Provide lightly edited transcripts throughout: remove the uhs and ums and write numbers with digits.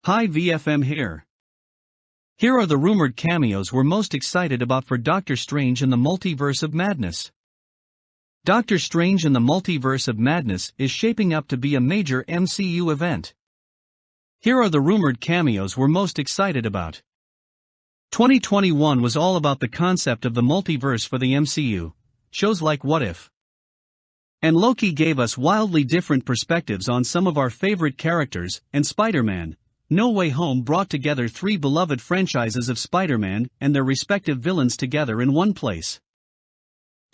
Hi VFM here. Here are the rumored cameos we're most excited about for Doctor Strange in the Multiverse of Madness. Doctor Strange in the Multiverse of Madness is shaping up to be a major MCU event. Here are the rumored cameos we're most excited about. 2021 was all about the concept of the multiverse for the MCU, shows like What If? And Loki gave us wildly different perspectives on some of our favorite characters, and SpiderMan, No Way Home brought together three beloved franchises of Spider-Man and their respective villains together in one place.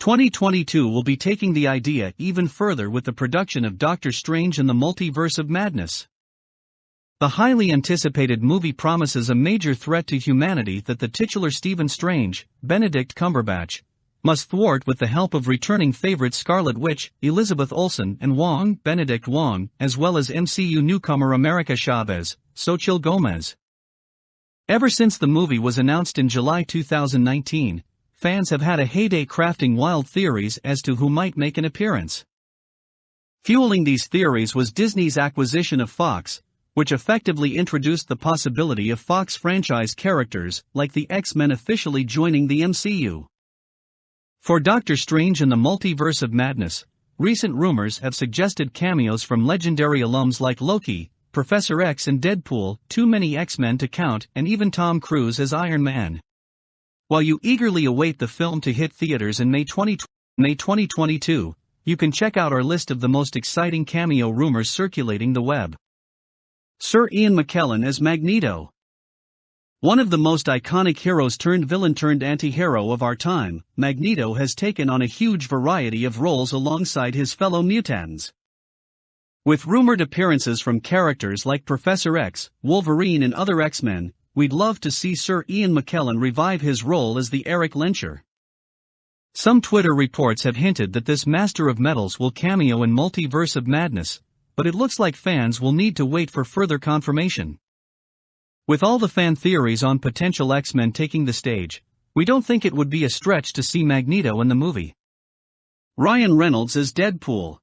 2022 will be taking the idea even further with the production of Doctor Strange in the Multiverse of Madness. The highly anticipated movie promises a major threat to humanity that the titular Stephen Strange, Benedict Cumberbatch, must thwart with the help of returning favorite Scarlet Witch, Elizabeth Olsen, and Benedict Wong, as well as MCU newcomer America Chavez, Xochitl Gomez. Ever since the movie was announced in July 2019, fans have had a heyday crafting wild theories as to who might make an appearance. Fueling these theories was Disney's acquisition of Fox, which effectively introduced the possibility of Fox franchise characters like the X-Men officially joining the MCU. For Doctor Strange in the Multiverse of Madness, recent rumors have suggested cameos from legendary alums like Loki, Professor X and Deadpool, too many X-Men to count, and even Tom Cruise as Iron Man. While you eagerly await the film to hit theaters in May 2022, you can check out our list of the most exciting cameo rumors circulating the web. Sir Ian McKellen as Magneto. One of the most iconic heroes turned villain turned anti-hero of our time, Magneto has taken on a huge variety of roles alongside his fellow mutants. With rumored appearances from characters like Professor X, Wolverine and other X-Men, we'd love to see Sir Ian McKellen revive his role as the Eric Lyncher. Some Twitter reports have hinted that this Master of Metals will cameo in Multiverse of Madness, but it looks like fans will need to wait for further confirmation. With all the fan theories on potential X-Men taking the stage, we don't think it would be a stretch to see Magneto in the movie. Ryan Reynolds as Deadpool.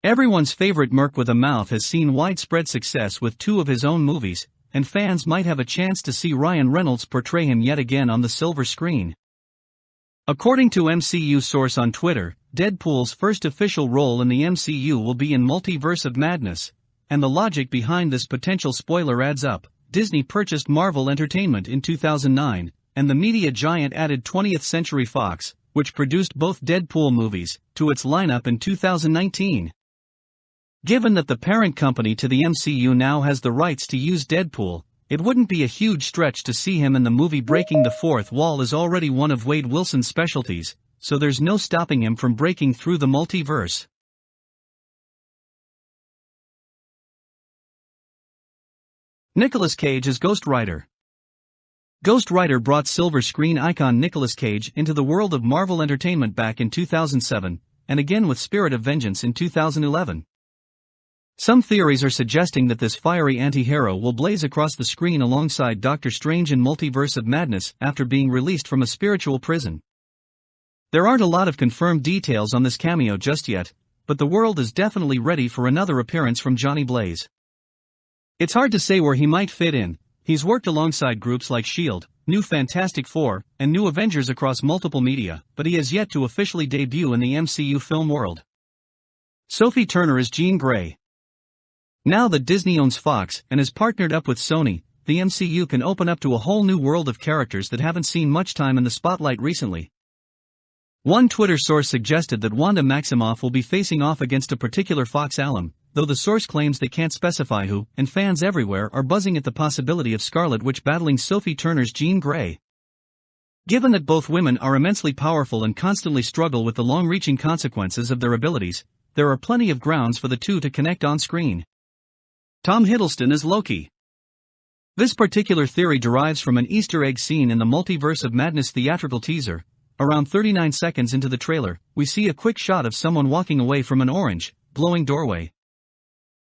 Everyone's favorite merc with a mouth has seen widespread success with two of his own movies, and fans might have a chance to see Ryan Reynolds portray him yet again on the silver screen. According to MCU source on Twitter, Deadpool's first official role in the MCU will be in Multiverse of Madness, and the logic behind this potential spoiler adds up. Disney purchased Marvel Entertainment in 2009, and the media giant added 20th Century Fox, which produced both Deadpool movies, to its lineup in 2019. Given that the parent company to the MCU now has the rights to use Deadpool, it wouldn't be a huge stretch to see him in the movie. Breaking the fourth wall is already one of Wade Wilson's specialties, so there's no stopping him from breaking through the multiverse. Nicolas Cage as Ghost Rider. Ghost Rider brought silver screen icon Nicolas Cage into the world of Marvel Entertainment back in 2007, and again with Spirit of Vengeance in 2011. Some theories are suggesting that this fiery anti-hero will blaze across the screen alongside Doctor Strange in Multiverse of Madness after being released from a spiritual prison. There aren't a lot of confirmed details on this cameo just yet, but the world is definitely ready for another appearance from Johnny Blaze. It's hard to say where he might fit in. He's worked alongside groups like S.H.I.E.L.D., New Fantastic Four, and New Avengers across multiple media, but he has yet to officially debut in the MCU film world. Sophie Turner as Jean Grey. Now that Disney owns Fox and has partnered up with Sony, the MCU can open up to a whole new world of characters that haven't seen much time in the spotlight recently. One Twitter source suggested that Wanda Maximoff will be facing off against a particular Fox alum, though the source claims they can't specify who, and fans everywhere are buzzing at the possibility of Scarlet Witch battling Sophie Turner's Jean Grey. Given that both women are immensely powerful and constantly struggle with the long-reaching consequences of their abilities, there are plenty of grounds for the two to connect on screen. Tom Hiddleston as Loki. This particular theory derives from an Easter egg scene in the Multiverse of Madness theatrical teaser. Around 39 seconds into the trailer, we see a quick shot of someone walking away from an orange, glowing doorway.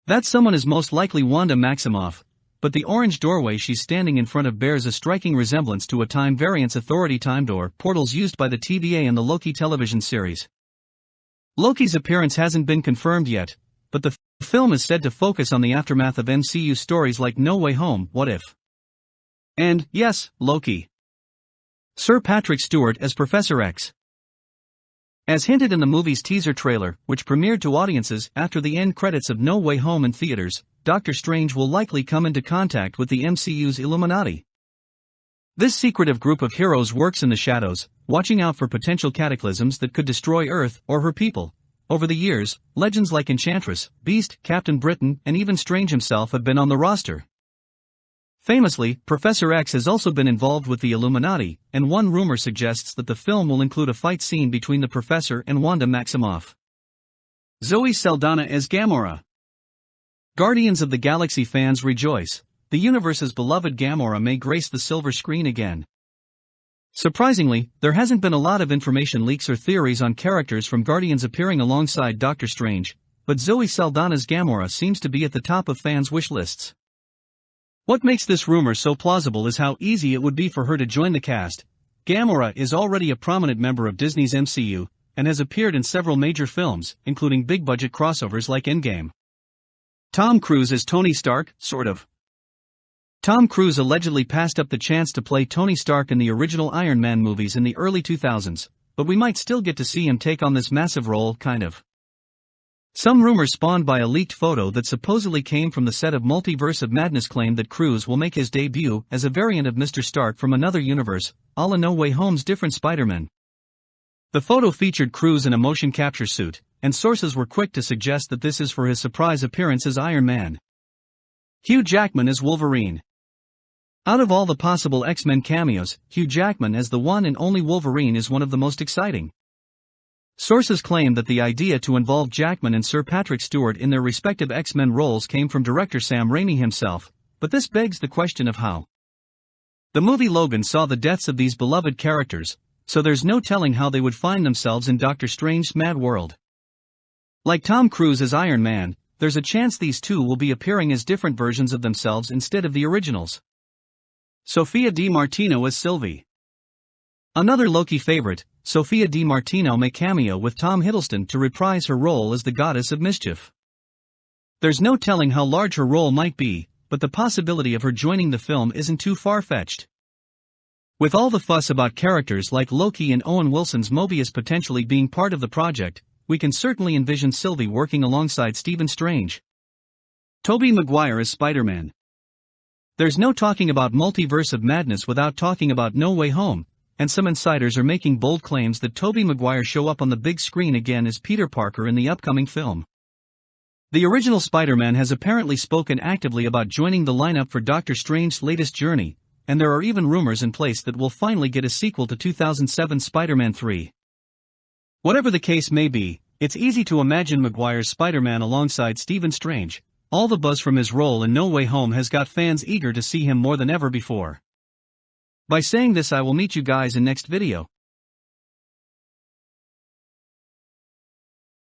That someone is most likely Wanda Maximoff, but the orange doorway she's standing in front of bears a striking resemblance to a Time Variance Authority time door portals used by the TVA in the Loki television series. Loki's appearance hasn't been confirmed yet, but the The film is said to focus on the aftermath of MCU stories like No Way Home, What If? And, yes, Loki. Sir Patrick Stewart as Professor X. As hinted in the movie's teaser trailer, which premiered to audiences after the end credits of No Way Home in theaters, Doctor Strange will likely come into contact with the MCU's Illuminati. This secretive group of heroes works in the shadows, watching out for potential cataclysms that could destroy Earth or her people. Over the years, legends like Enchantress, Beast, Captain Britain, and even Strange himself have been on the roster. Famously, Professor X has also been involved with the Illuminati, and one rumor suggests that the film will include a fight scene between the Professor and Wanda Maximoff. Zoe Saldana as Gamora. Guardians of the Galaxy fans rejoice. The universe's beloved Gamora may grace the silver screen again. Surprisingly, there hasn't been a lot of information leaks or theories on characters from Guardians appearing alongside Doctor Strange, but Zoe Saldana's Gamora seems to be at the top of fans' wish lists. What makes this rumor so plausible is how easy it would be for her to join the cast. Gamora is already a prominent member of Disney's MCU, and has appeared in several major films, including big-budget crossovers like Endgame. Tom Cruise as Tony Stark, sort of. Tom Cruise allegedly passed up the chance to play Tony Stark in the original Iron Man movies in the early 2000s, but we might still get to see him take on this massive role, kind of. Some rumors spawned by a leaked photo that supposedly came from the set of Multiverse of Madness claimed that Cruise will make his debut as a variant of Mr. Stark from another universe, a la No Way Home's different SpiderMan. The photo featured Cruise in a motion capture suit, and sources were quick to suggest that this is for his surprise appearance as Iron Man. Hugh Jackman as Wolverine. Out of all the possible X-Men cameos, Hugh Jackman as the one and only Wolverine is one of the most exciting. Sources claim that the idea to involve Jackman and Sir Patrick Stewart in their respective X-Men roles came from director Sam Raimi himself, but this begs the question of how. The movie Logan saw the deaths of these beloved characters, so there's no telling how they would find themselves in Doctor Strange's mad world. Like Tom Cruise as Iron Man, there's a chance these two will be appearing as different versions of themselves instead of the originals. Sophia DiMartino as Sylvie. Another Loki favorite, Sophia DiMartino may cameo with Tom Hiddleston to reprise her role as the Goddess of Mischief. There's no telling how large her role might be, but the possibility of her joining the film isn't too far-fetched. With all the fuss about characters like Loki and Owen Wilson's Mobius potentially being part of the project, we can certainly envision Sylvie working alongside Stephen Strange. Toby Maguire as SpiderMan. There's no talking about Multiverse of Madness without talking about No Way Home, and some insiders are making bold claims that Toby Maguire show up on the big screen again as Peter Parker in the upcoming film. The original Spider-Man has apparently spoken actively about joining the lineup for Doctor Strange's latest journey, and there are even rumors in place that we'll finally get a sequel to 2007's Spider-Man 3. Whatever the case may be, it's easy to imagine Maguire's Spider-Man alongside Stephen Strange. All the buzz from his role in No Way Home has got fans eager to see him more than ever before. By saying this, I will meet you guys in next video.